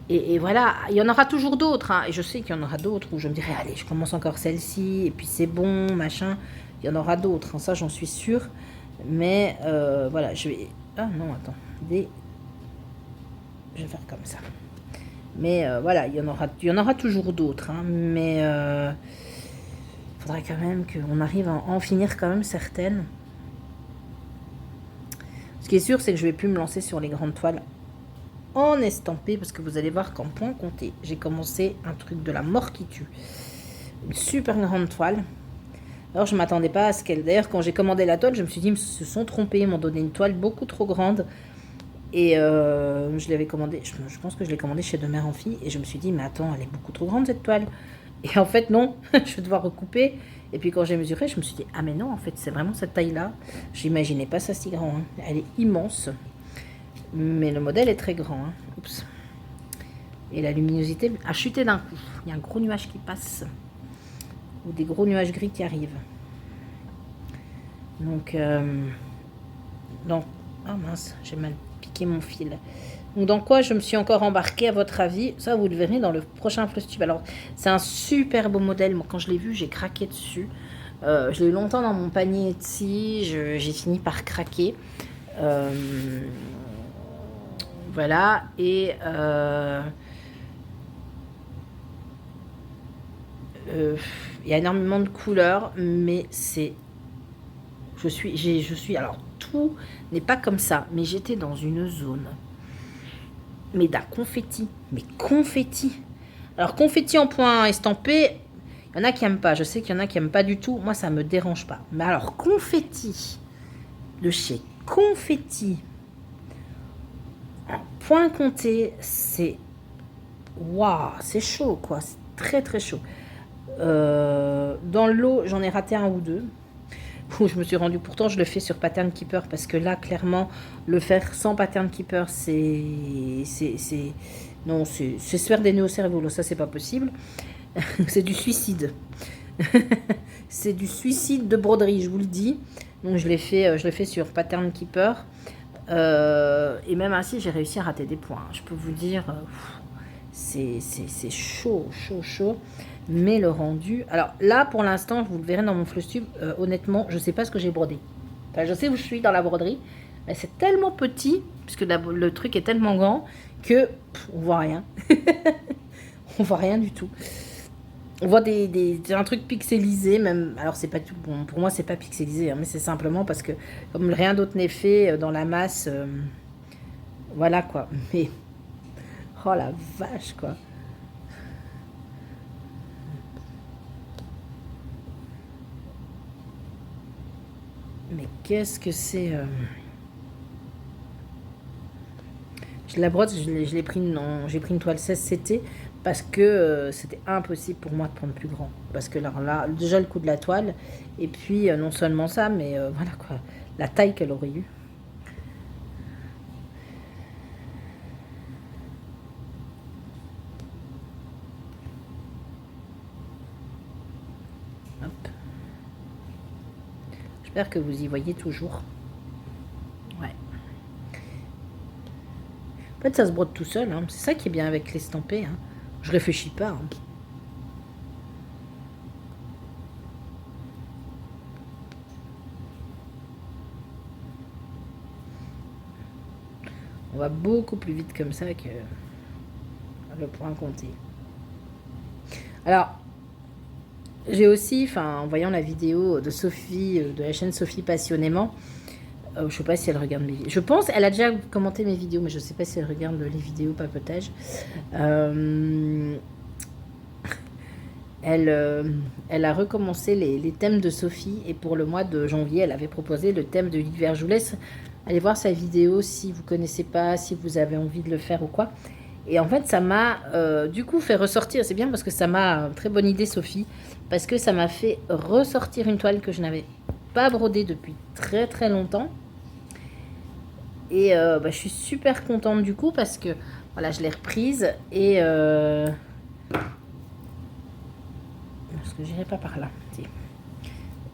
Et voilà, il y en aura toujours d'autres. Hein, et je sais qu'il y en aura d'autres où je me dirai, allez, je commence encore celle-ci, et puis c'est bon, machin. Il y en aura d'autres, hein, ça j'en suis sûre. Mais voilà, je vais... Ah non, attends. Je vais faire comme ça. Mais voilà, il y en aura toujours d'autres. Hein, mais il faudrait quand même qu'on arrive à en finir quand même certaines. Ce qui est sûr, c'est que je ne vais plus me lancer sur les grandes toiles en estampé, parce que vous allez voir qu'en point compté, j'ai commencé un truc de la mort qui tue. Une super grande toile. Alors, je ne m'attendais pas à ce qu'elle... D'ailleurs, quand j'ai commandé la toile, je me suis dit, ils se sont trompés, ils m'ont donné une toile beaucoup trop grande. Et je l'avais commandée, je pense que je l'ai commandée chez De Mère en Fille. Et je me suis dit, mais attends, elle est beaucoup trop grande cette toile. Et en fait, non, je vais devoir recouper. Et puis quand j'ai mesuré, je me suis dit, ah mais non, en fait, c'est vraiment cette taille-là. J'imaginais pas ça si grand. Hein. Elle est immense. Mais le modèle est très grand. Hein. Oups. Et la luminosité a chuté d'un coup. Il y a un gros nuage qui passe. Ou des gros nuages gris qui arrivent. Donc, ah mince, j'ai mal piqué mon fil. Donc dans quoi je me suis encore embarquée à votre avis? Ça vous le verrez dans le prochain Flosstube. Alors c'est un super beau modèle, moi quand je l'ai vu j'ai craqué dessus. Je l'ai eu longtemps dans mon panier Etsy, j'ai fini par craquer. Voilà, et il y a énormément de couleurs, mais c'est... Je suis... Alors, tout n'est pas comme ça, mais j'étais dans une zone. Mais d'un confetti. Mais confetti. Alors, confetti en point estampé, il y en a qui n'aiment pas. Je sais qu'il y en a qui n'aiment pas du tout. Moi, ça ne me dérange pas. Mais alors, confetti. De chez Confetti. En point compté, c'est... Waouh, c'est chaud, quoi. C'est très, très chaud. Dans le lot, j'en ai raté un ou deux. Où je me suis rendu, pourtant je le fais sur Pattern Keeper parce que là clairement le faire sans Pattern Keeper c'est se faire des nœuds au cerveau, ça c'est pas possible. C'est du suicide. C'est du suicide de broderie, je vous le dis. Donc je l'ai fait sur Pattern Keeper et même ainsi j'ai réussi à rater des points, je peux vous dire. C'est chaud, chaud, chaud. Mais le rendu... Alors là, pour l'instant, vous le verrez dans mon Flosstube, honnêtement, je ne sais pas ce que j'ai brodé. Enfin, je sais où je suis dans la broderie, mais c'est tellement petit, puisque le truc est tellement grand, que on voit rien. On voit rien du tout. On voit un truc pixelisé, même... Alors, c'est pas tout... Bon, pour moi, c'est pas pixelisé, hein, mais c'est simplement parce que, comme rien d'autre n'est fait dans la masse... voilà, quoi. Mais... Oh, la vache, quoi. Mais qu'est-ce que c'est Je la brode, j'ai pris une toile 16 CT parce que c'était impossible pour moi de prendre plus grand. Parce que là, déjà le coût de la toile, et puis non seulement ça, mais voilà quoi, la taille qu'elle aurait eu. J'espère que vous y voyez toujours. Ouais. En fait, ça se brode tout seul. Hein. C'est ça qui est bien avec l'estampé. Hein. Je réfléchis pas. Hein. On va beaucoup plus vite comme ça que le point compté. Alors, j'ai aussi, en voyant la vidéo de Sophie, de la chaîne Sophie Passionnément, je ne sais pas si elle regarde mes vidéos. Je pense, elle a déjà commenté mes vidéos, mais je ne sais pas si elle regarde les vidéos papotage. Elle a recommencé les thèmes de Sophie, et pour le mois de janvier, elle avait proposé le thème de l'hiver. Je vous laisse aller voir sa vidéo si vous ne connaissez pas, si vous avez envie de le faire ou quoi. Et en fait, ça m'a du coup fait ressortir. C'est bien parce que ça m'a... Très bonne idée, Sophie. Parce que ça m'a fait ressortir une toile que je n'avais pas brodée depuis très très longtemps. Et je suis super contente du coup parce que voilà, je l'ai reprise. Et... parce que j'irai pas par là.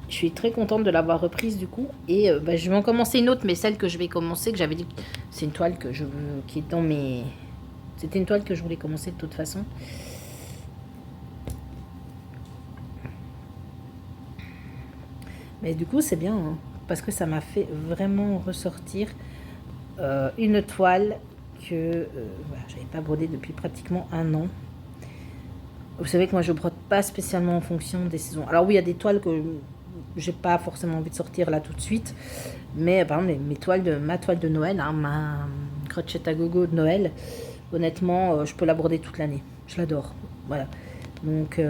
Je suis très contente de l'avoir reprise du coup. Et je vais en commencer une autre. Mais celle que je vais commencer, que j'avais dit... C'est une toile que je veux... qui est dans mes... C'était une toile que je voulais commencer de toute façon. Mais du coup, c'est bien, hein, parce que ça m'a fait vraiment ressortir une toile que voilà, j'avais pas brodée depuis pratiquement un an. Vous savez que moi, je brode pas spécialement en fonction des saisons. Alors oui, il y a des toiles que j'ai pas forcément envie de sortir là tout de suite. Mais par exemple, ma toile de Noël, hein, ma crochette à gogo de Noël, honnêtement, je peux la broder toute l'année. Je l'adore. Voilà. Donc,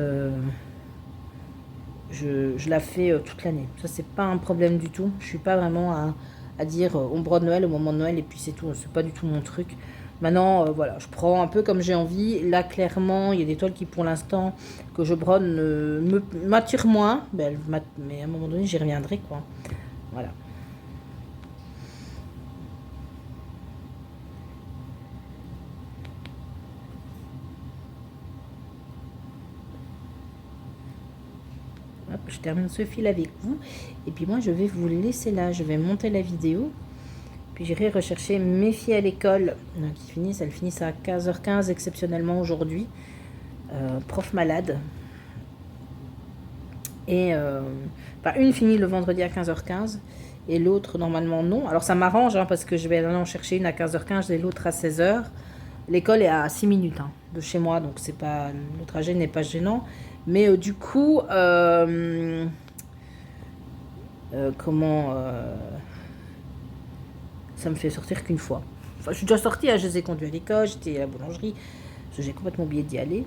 je la fais toute l'année. Ça, c'est pas un problème du tout. Je suis pas vraiment à dire on brode Noël au moment de Noël et puis c'est tout. C'est pas du tout mon truc. Maintenant, voilà, je prends un peu comme j'ai envie. Là, clairement, il y a des toiles qui, pour l'instant, que je brode m'attirent moins. Mais à un moment donné, j'y reviendrai, quoi. Voilà. Hop, je termine ce fil avec vous. Et puis moi, je vais vous laisser là. Je vais monter la vidéo. Puis j'irai rechercher mes filles à l'école qui finissent. Elles finissent à 15h15 exceptionnellement aujourd'hui. Prof malade. Et une finit le vendredi à 15h15 et l'autre normalement non. Alors ça m'arrange parce que je vais aller en chercher une à 15h15 et l'autre à 16h. L'école est à 6 minutes de chez moi, donc c'est pas, le trajet n'est pas gênant. Mais du coup, ça me fait sortir qu'une fois. Enfin, je suis déjà sortie, je les ai conduits à l'école, j'étais à la boulangerie, parce que j'ai complètement oublié d'y aller.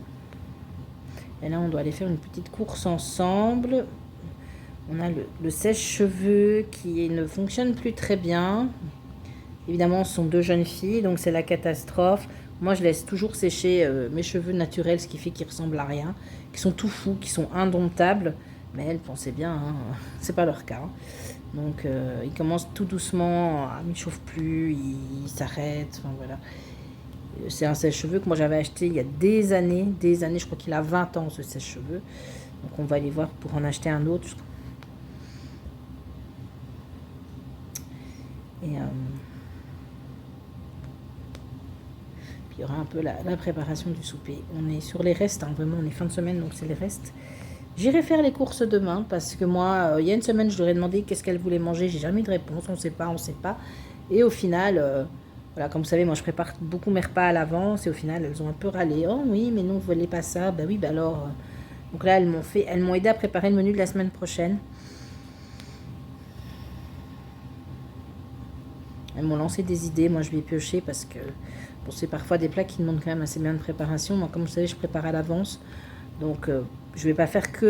Et là, on doit aller faire une petite course ensemble. On a le sèche-cheveux qui ne fonctionne plus très bien. Évidemment, ce sont deux jeunes filles, donc c'est la catastrophe. Moi, je laisse toujours sécher mes cheveux naturels, ce qui fait qu'ils ressemblent à rien, qui sont tout fous, qui sont indomptables. Mais elles pensaient bien, c'est pas leur cas. Donc, ils commencent tout doucement, ils ne chauffent plus, ils s'arrêtent, enfin voilà. C'est un sèche-cheveux que moi j'avais acheté il y a des années, je crois qu'il a 20 ans ce sèche-cheveux. Donc on va aller voir pour en acheter un autre. Et puis il y aura un peu la préparation du souper. On est sur les restes, vraiment on est fin de semaine donc c'est les restes. J'irai faire les courses demain parce que moi, il y a une semaine je leur ai demandé qu'est-ce qu'elles voulaient manger. J'ai jamais eu de réponse, on sait pas. Et au final... voilà, comme vous savez, moi je prépare beaucoup mes repas à l'avance et au final elles ont un peu râlé. Oh oui, mais non, vous voulez pas ça. Ben oui, ben alors. Donc là, elles m'ont aidé à préparer le menu de la semaine prochaine. Elles m'ont lancé des idées, moi je vais piocher parce que bon, c'est parfois des plats qui demandent quand même assez bien de préparation. Moi, comme vous savez, je prépare à l'avance. Donc je vais pas faire 3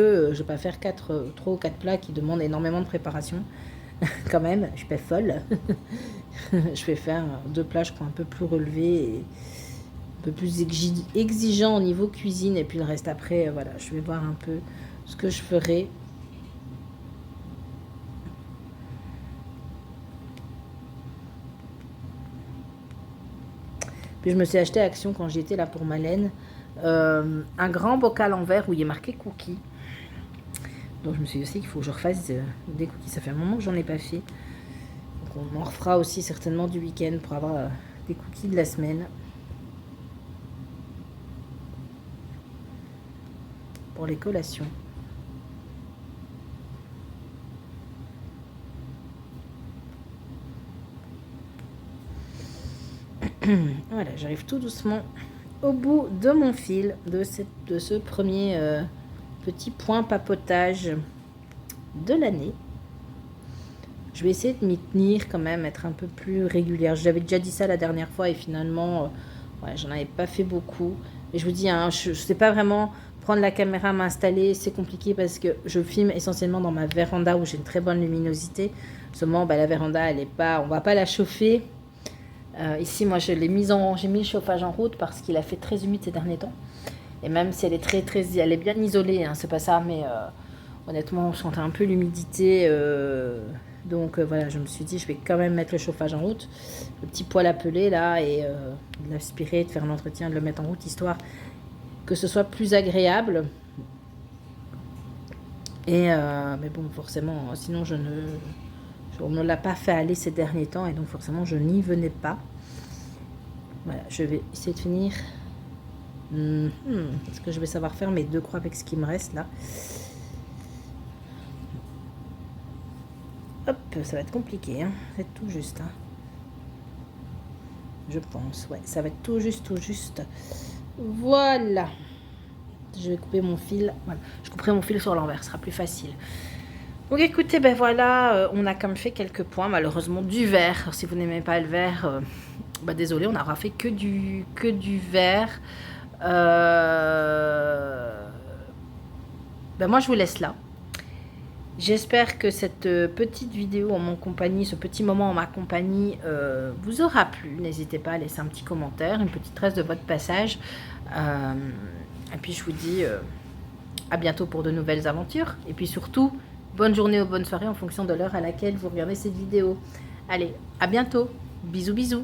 ou 4 plats qui demandent énormément de préparation. Quand même, je suis pas folle. Je vais faire 2 plats, je crois, un peu plus relevés et un peu plus exigeants au niveau cuisine. Et puis le reste après, voilà, je vais voir un peu ce que je ferai. Puis je me suis acheté à Action quand j'étais là pour Malène un grand bocal en verre où il est marqué cookies. Donc je me suis dit aussi qu'il faut que je refasse des cookies. Ça fait un moment que j'en ai pas fait. Donc on en refera aussi certainement du week-end pour avoir des cookies de la semaine. Pour les collations. Voilà, j'arrive tout doucement au bout de mon fil de ce premier petit point papotage de l'année. Je vais essayer de m'y tenir quand même, être un peu plus régulière. J'avais déjà dit ça la dernière fois et finalement, ouais, j'en avais pas fait beaucoup. Et je vous dis, je sais pas vraiment prendre la caméra, m'installer, c'est compliqué parce que je filme essentiellement dans ma véranda où j'ai une très bonne luminosité. Seulement, la véranda, elle est pas, on va pas la chauffer. Ici, moi, j'ai mis le chauffage en route parce qu'il a fait très humide ces derniers temps. Et même si elle est elle est bien isolée, c'est pas ça, mais honnêtement, on sentait un peu l'humidité. Donc voilà, je me suis dit, je vais quand même mettre le chauffage en route. Le petit poêle à peler là, et de l'aspirer, de faire l'entretien, de le mettre en route, histoire que ce soit plus agréable. Et mais bon, forcément, sinon on ne l'a pas fait aller ces derniers temps et donc forcément je n'y venais pas. Voilà, je vais essayer de finir. Est-ce que je vais savoir faire mes 2 croix avec ce qui me reste là? Hop, ça va être compliqué, ça va être tout juste. Je pense, ouais, ça va être tout juste. Voilà. Je vais couper mon fil. Voilà. Je couperai mon fil sur l'envers, ce sera plus facile. Donc écoutez, voilà, on a quand même fait quelques points, malheureusement du vert. Alors, si vous n'aimez pas le vert, désolé, on n'aura fait que du vert. Moi je vous laisse là. J'espère que cette petite vidéo en mon compagnie, ce petit moment en ma compagnie vous aura plu. N'hésitez pas à laisser un petit commentaire, une petite trace de votre passage. Et puis je vous dis à bientôt pour de nouvelles aventures. Et puis surtout, bonne journée ou bonne soirée en fonction de l'heure à laquelle vous regardez cette vidéo. Allez, à bientôt. Bisous, bisous.